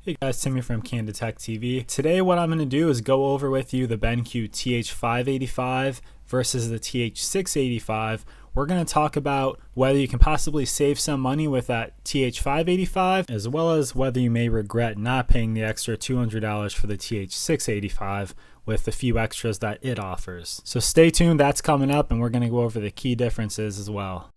Hey guys, Tim here from Candid Tech TV. Today what I'm going to do is go over with you the BenQ TH585 versus the TH685. We're going to talk about whether you can possibly save some money with that TH585, as well as whether you may regret not paying the extra $200 for the TH685 with the few extras that it offers. So stay tuned, that's coming up, and we're going to go over the key differences as well.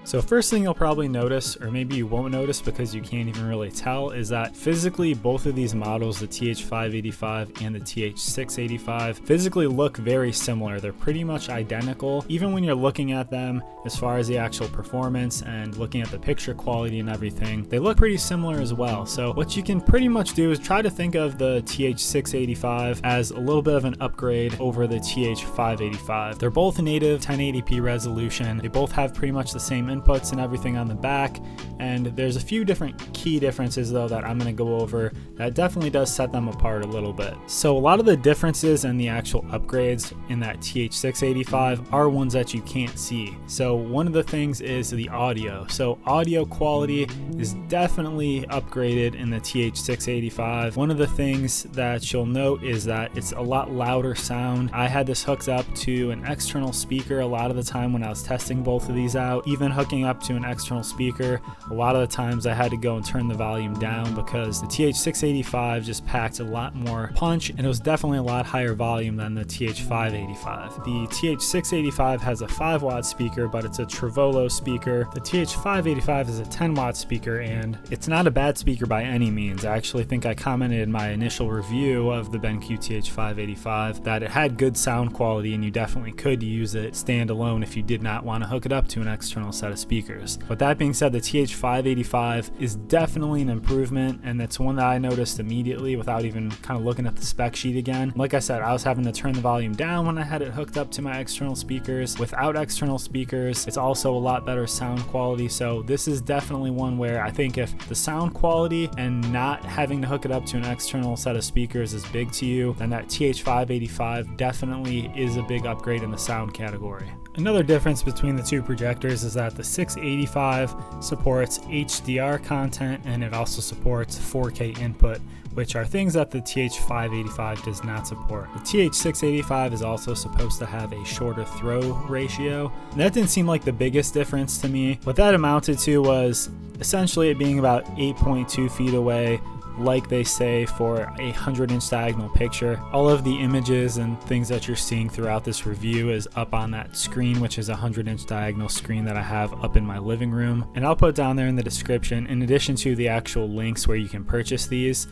So first thing you'll probably notice, or maybe you won't notice because you can't even really tell, is that physically both of these models, the TH585 and the TH685, physically look very similar. They're pretty much identical. Even when you're looking at them as far as the actual performance and looking at the picture quality and everything, they look pretty similar as well. So what you can pretty much do is try to think of the TH685 as a little bit of an upgrade over the TH585. They're both native 1080p resolution. They both have pretty much the same inputs and everything on the back, and there's a few different key differences though that I'm going to go over that definitely does set them apart a little bit. So a lot of the differences and the actual upgrades in that TH685 are ones that you can't see. So one of the things is the audio. So audio quality is definitely upgraded in the TH685. One of the things that you'll note is that it's a lot louder sound. I had this hooked up to an external speaker a lot of the time when I was testing both of these out. Even hooking up to an external speaker, a lot of the times I had to go and turn the volume down because the TH685 just packed a lot more punch, and it was definitely a lot higher volume than the TH585. The TH685 has a 5-watt speaker, but it's a Trevolo speaker. The TH585 is a 10-watt speaker, and it's not a bad speaker by any means. I actually think I commented in my initial review of the BenQ TH585 that it had good sound quality, and you definitely could use it standalone if you did not want to hook it up to an external set of speakers. But that being said, the TH585 is definitely an improvement, and it's one that I noticed immediately without even kind of looking at the spec sheet again. Like I said, I was having to turn the volume down when I had it hooked up to my external speakers. Without external speakers, it's also a lot better sound quality. So this is definitely one where I think if the sound quality and not having to hook it up to an external set of speakers is big to you, then that TH585 definitely is a big upgrade in the sound category. Another difference between the two projectors is that the 685 supports HDR content, and it also supports 4K input, which are things that the TH585 does not support. The TH685 is also supposed to have a shorter throw ratio. That didn't seem like the biggest difference to me. What that amounted to was essentially it being about 8.2 feet away, like they say for a 100-inch diagonal picture. All of the images and things that you're seeing throughout this review is up on that screen, which is a 100-inch diagonal screen that I have up in my living room, and I'll put down there in the description, in addition to the actual links where you can purchase these.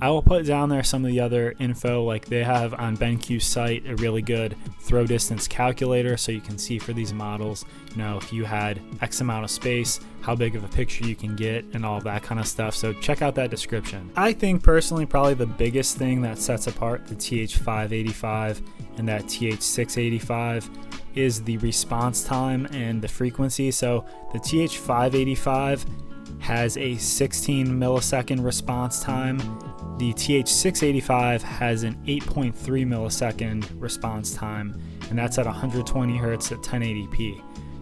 I will put down there some of the other info, like they have on BenQ's site a really good throw distance calculator, so you can see for these models, you know, if you had X amount of space, how big of a picture you can get and all of that kind of stuff. So check out that description. I think personally probably the biggest thing that sets apart the TH585 and that TH685 is the response time and the frequency. So the TH585 has a 16 millisecond response time. The TH685 has an 8.3 millisecond response time, and that's at 120 Hertz at 1080p.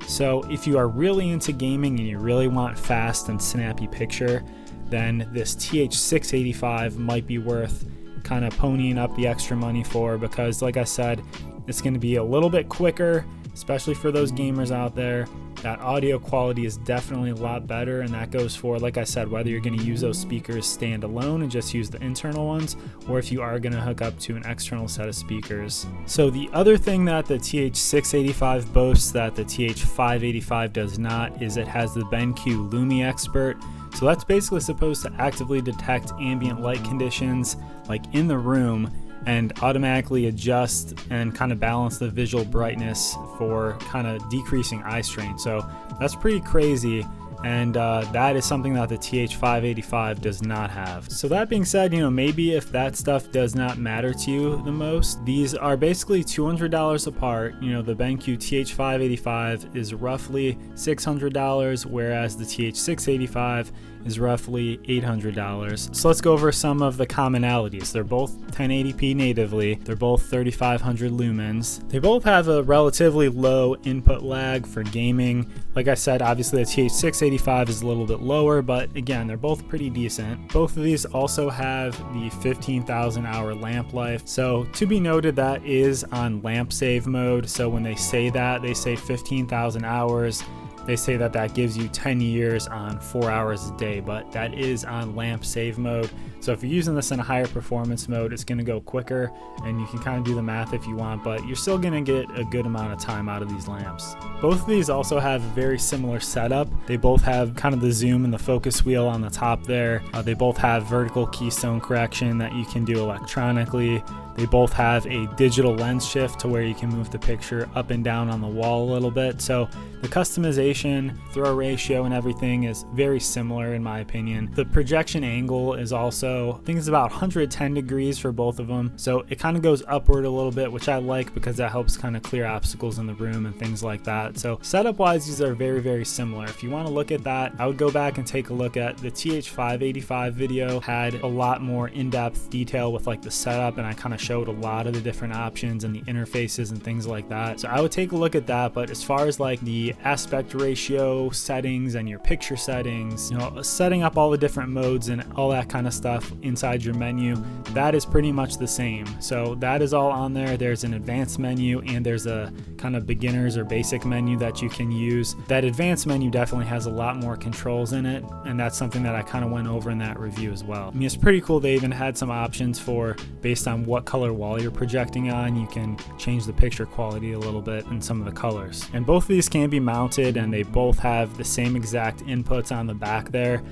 So if you are really into gaming and you really want fast and snappy picture, then this TH685 might be worth kind of ponying up the extra money for, because like I said, it's going to be a little bit quicker, especially for those gamers out there. That audio quality is definitely a lot better, and that goes for, like I said, whether you're going to use those speakers standalone and just use the internal ones, or if you are going to hook up to an external set of speakers. So the other thing that the TH685 boasts that the TH585 does not is it has the BenQ Lumi Expert. So that's basically supposed to actively detect ambient light conditions like in the room and automatically adjust and kind of balance the visual brightness for kind of decreasing eye strain. So that's pretty crazy. and that is something that the TH585 does not have. So that being said, maybe if that stuff does not matter to you the most, these are basically $200 apart. The BenQ TH585 is roughly $600, whereas the TH685 is roughly $800. So let's go over some of the commonalities. They're both 1080p natively. They're both 3500 lumens. They both have a relatively low input lag for gaming. Like I said, obviously the TH685 is a little bit lower, but again, they're both pretty decent. Both of these also have the 15,000 hour lamp life. So to be noted, that is on lamp save mode. So when they say that, they say 15,000 hours. They say that that gives you 10 years on 4 hours a day, but that is on lamp save mode. So if you're using this in a higher performance mode, it's going to go quicker, and you can kind of do the math if you want, but you're still going to get a good amount of time out of these lamps. Both of these also have a very similar setup. They both have kind of the zoom and the focus wheel on the top there. They both have vertical keystone correction that you can do electronically. They both have a digital lens shift to where you can move the picture up and down on the wall a little bit. So the customization, throw ratio, and everything is very similar in my opinion. The projection angle is also, I think it's about 110 degrees for both of them. So it kind of goes upward a little bit, which I like because that helps kind of clear obstacles in the room and things like that. So setup wise, these are very, very similar. If you want to look at that, I would go back and take a look at the TH585 video. Had a lot more in-depth detail with like the setup, and I kind of showed a lot of the different options and the interfaces and things like that. So I would take a look at that. But as far as like the aspect ratio settings and your picture settings, setting up all the different modes and all that kind of stuff inside your menu, that is pretty much the same. So that is all on there. There's an advanced menu and there's a kind of beginners or basic menu that you can use. That advanced menu definitely has a lot more controls in it, and that's something that I kind of went over in that review as well. I mean, it's pretty cool. They even had some options for, based on what color wall you're projecting on, you can change the picture quality a little bit and some of the colors. And both of these can be mounted, and they both have the same exact inputs on the back there.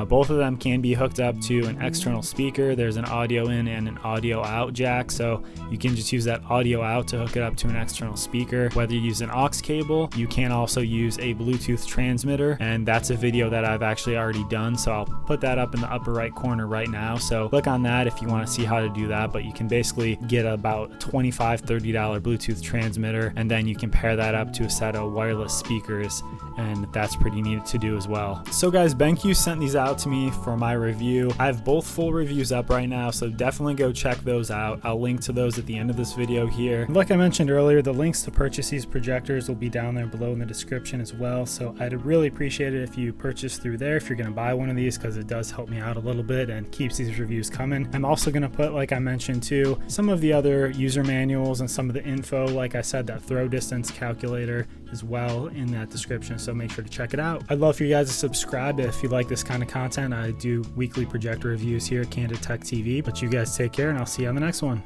Both of them can be hooked up to an external speaker. There's an audio in and an audio out jack, so you can just use that audio out to hook it up to an external speaker. Whether you use an aux cable, you can also use a Bluetooth transmitter, and that's a video that I've actually already done, so I'll put that up in the upper right corner right now. So click on that if you want to see how to do that, but you can basically get about $25–$30 Bluetooth transmitter, and then you can pair that up to a set of wireless speakers, and that's pretty neat to do as well. So guys, BenQ sent these out to me for my review. I have both full reviews up right now, so definitely go check those out. I'll link to those at the end of this video here. Like I mentioned earlier, the links to purchase these projectors will be down there below in the description as well, so I'd really appreciate it if you purchase through there if you're going to buy one of these, because it does help me out a little bit and keeps these reviews coming. I'm also going to put, like I mentioned too, some of the other user manuals and some of the info, like I said, that throw distance calculator as well in that description, so make sure to check it out. I'd love for you guys to subscribe if you like this kind of content. I do weekly projector reviews here at Candid Tech TV, but you guys take care, and I'll see you on the next one.